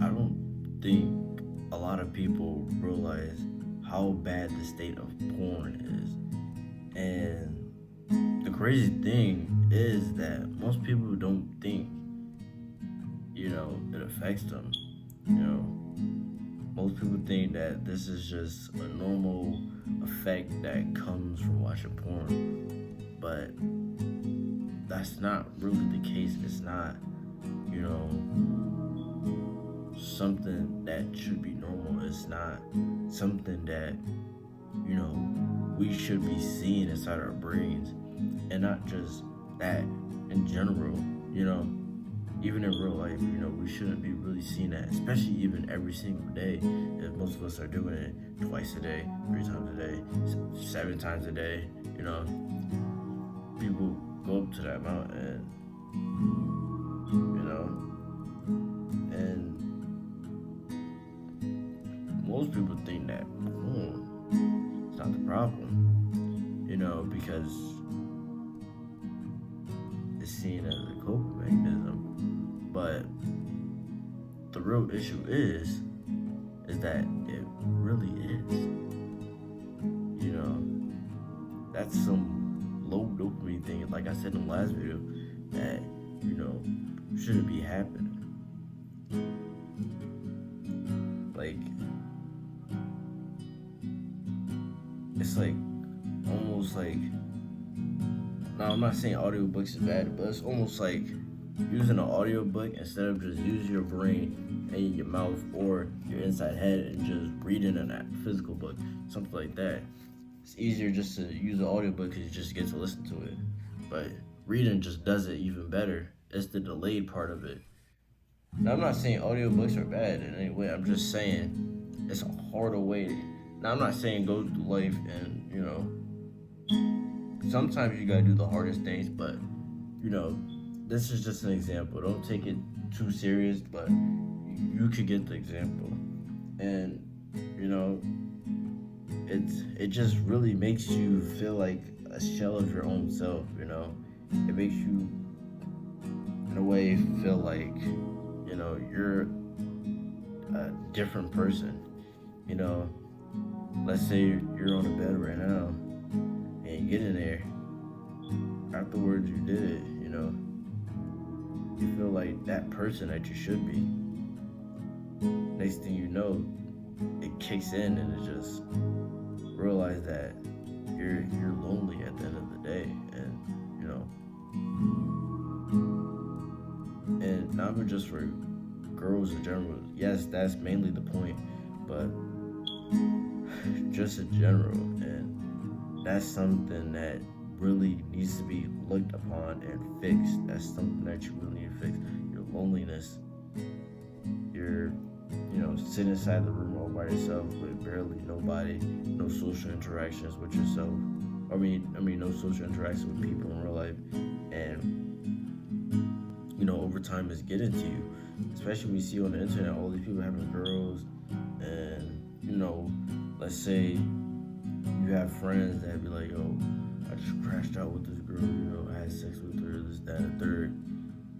I don't think a lot of people realize how bad the state of porn is. And the crazy thing is that most people don't think, it affects them. You know, most people think that this is just a normal effect that comes from watching porn. But that's not really the case. It's not, you know, something that should be normal. It's not something that, we should be seeing inside our brains. And not just that in general, you know, even in real life, we shouldn't be really seeing that, especially even every single day. If most of us are doing it twice a day, 3 times a day, 7 times a day, people go up to that mountain, and most people think that it's not the problem, because it's seen as a coping mechanism. But the real issue is that it really is. That's some low dopamine thing, like I said in the last video, that, shouldn't be happening. Like, it's like, almost like, now I'm not saying audiobooks is bad, but it's almost like using an audiobook instead of just using your brain and your mouth or your inside head and just reading a physical book, something like that. It's easier just to use an audiobook because you just get to listen to it. But reading just does it even better. It's the delayed part of it. Now, I'm not saying audiobooks are bad in any way. I'm just saying it's a harder way. Now, I'm not saying go through life and, sometimes you gotta do the hardest things, but, this is just an example. Don't take it too serious, but you could get the example. And, it just really makes you feel like a shell of your own self, It makes you, in a way, feel like, you're a different person. Let's say you're on a bed right now and you get in there. Afterwards, you did it, you feel like that person that you should be. Next thing you know, it kicks in and it just realize that you're lonely at the end of the day, and not even just for girls in general. Yes, that's mainly the point, but just in general, and that's something that really needs to be looked upon and fixed. That's something that you really need to fix. Your loneliness, your sitting inside the room all by yourself with barely nobody, no social interactions with yourself. No social interactions with people in real life, and over time it's getting to you. Especially when you see on the internet all these people having girls, and let's say you have friends that be like, "Yo, I just crashed out with this girl, I had sex with her, this, that, and third,"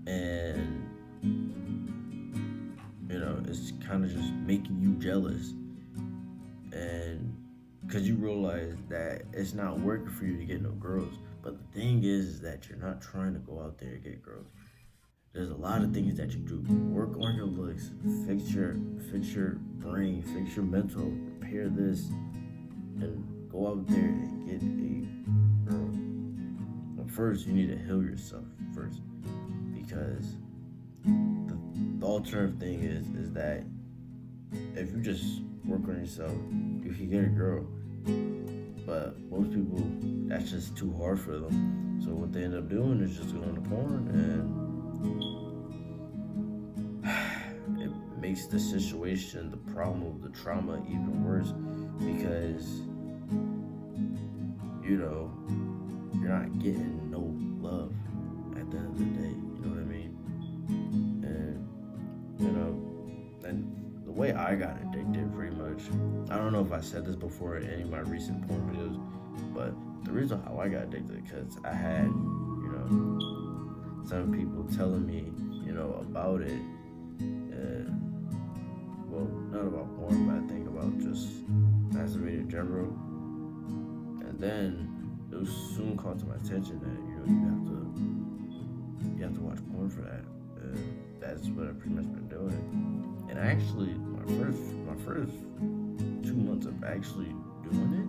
and it's kind of just making you jealous, and because you realize that it's not working for you to get no girls. But the thing is that you're not trying to go out there and get girls. There's a lot of things that you do. Work on your looks, fix your brain, fix your mental, prepare this, and go out there and get a girl. But first, you need to heal yourself first, because the alternative thing is that if you just work on yourself, you can get a girl. But most people, that's just too hard for them. So what they end up doing is just going to porn, and it makes the situation, the problem, the trauma even worse, because you're not getting no love at the end of the day. You know what I mean? And the way I got addicted, pretty much, I don't know if I said this before in any of my recent porn videos, but the reason how I got addicted, because I had, some people telling me, about it, and not about porn, but I think about just masturbating in general. And then it was soon called to my attention that you have to watch porn for that. And that's what I've pretty much been doing. And actually, my first 2 months of actually doing it,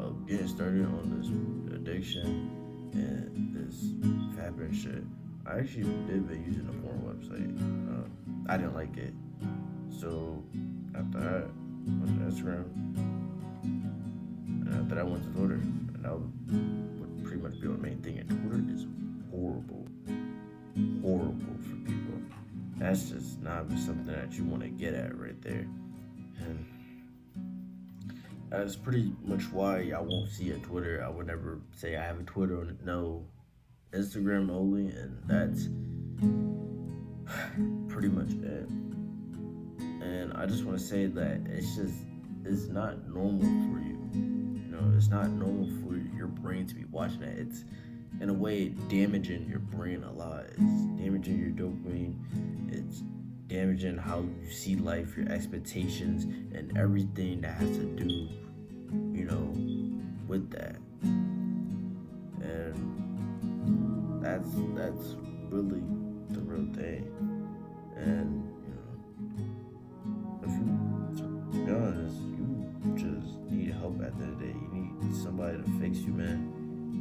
of getting started on this addiction and this fapping shit, I actually did been using a porn website. I didn't like it, so after that, I went to Instagram, and after that, I went to Twitter, and that would pretty much be the main thing. And Twitter is horrible for people. That's just not something that you want to get at right there, and that's pretty much why I won't see a Twitter. I would never say I have a Twitter. No, Instagram only, and that's pretty much it. And I just want to say that it's not normal for you. It's not normal for your brain to be watching that. It's in a way damaging your brain a lot. It's damaging your dopamine. It's damaging how you see life, your expectations, and everything that has to do, with that. And that's really the real thing. And if you, to be honest, you just need help at the end of the day. You need somebody to fix you, man.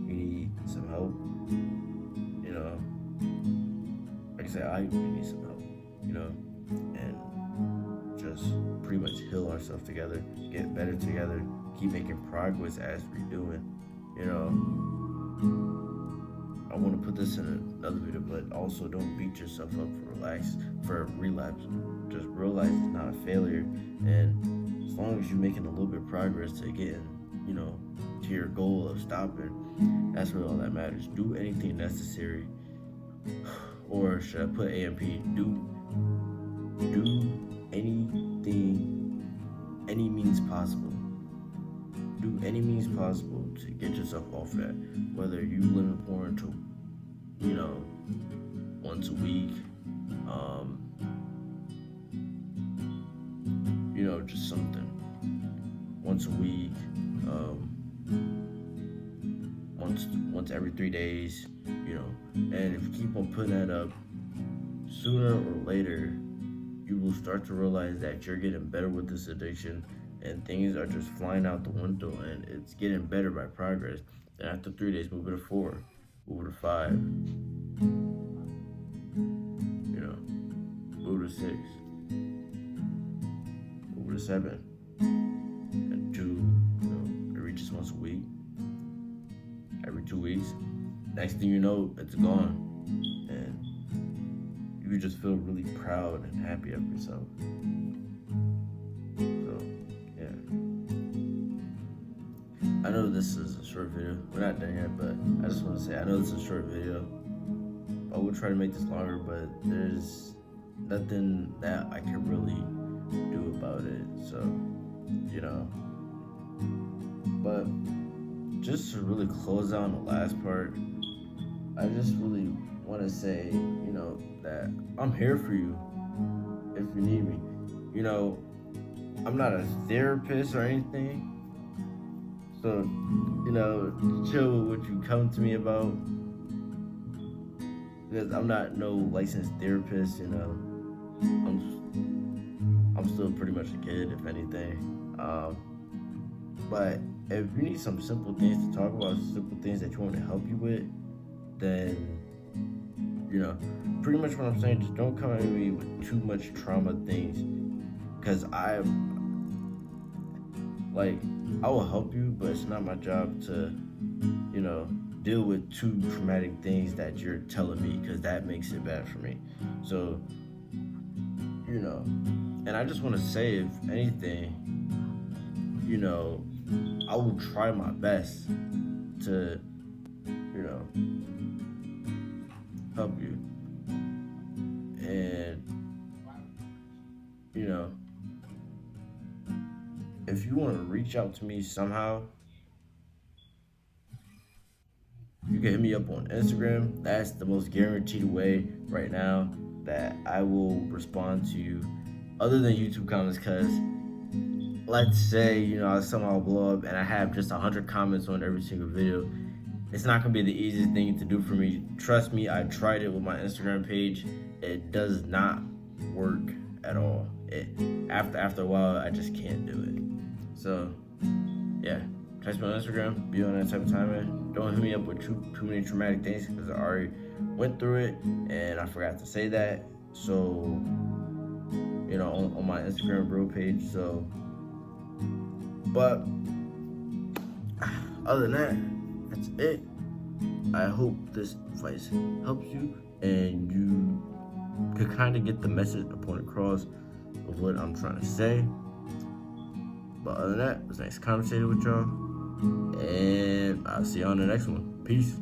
You need some help. Like I said, I need some help. And just pretty much heal ourselves together, get better together, keep making progress as we're doing. I want to put this in another video, but also don't beat yourself up for relapse. Just realize it's not a failure, and as long as you're making a little bit of progress to getting, to your goal of stopping, that's really all that matters. Do anything necessary, or should I put AMP? Do anything, any means possible. Do any means possible to get yourself off that. Whether you limit porn to, once a week, just something. Once a week, once every 3 days, and if you keep on putting that up, sooner or later, you will start to realize that you're getting better with this addiction, and things are just flying out the window, and it's getting better by progress. And after 3 days, move it to 4, move it to 5, move it to 6, move it to 7, and 2, it reaches once a week, every 2 weeks. Next thing you know, it's gone, and you just feel really proud and happy of yourself. So, yeah. I know this is a short video. We're not done yet, but I just want to say, I know this is a short video. I will try to make this longer, but there's nothing that I can really do about it. So, but just to really close down the last part, I just really want to say, that I'm here for you if you need me. I'm not a therapist or anything, so, chill with what you come to me about, because I'm not no licensed therapist. I'm still pretty much a kid, if anything. But if you need some simple things to talk about, simple things that you want to help you with, then, pretty much what I'm saying, just don't come at me with too much trauma things, because I will help you, but it's not my job to, deal with too traumatic things that you're telling me, because that makes it bad for me. So, and I just want to say, if anything, I will try my best to, help you. And, if you want to reach out to me somehow, you can hit me up on Instagram. That's the most guaranteed way right now that I will respond to you other than YouTube comments, because let's say, you know, I somehow blow up and I have just 100 comments on every single video. It's not gonna be the easiest thing to do for me. Trust me, I tried it with my Instagram page. It does not work at all. After a while, I just can't do it. So yeah, text me on Instagram, be on that type of time, man. Don't hit me up with too many traumatic things, because I already went through it and I forgot to say that. So, you know, on my Instagram bro page. So, but other than that, that's it. I hope this advice helps you and you could kind of get the message, the point across of what I'm trying to say. But other than that, it was nice conversating with y'all, and I'll see you on the next one. Peace.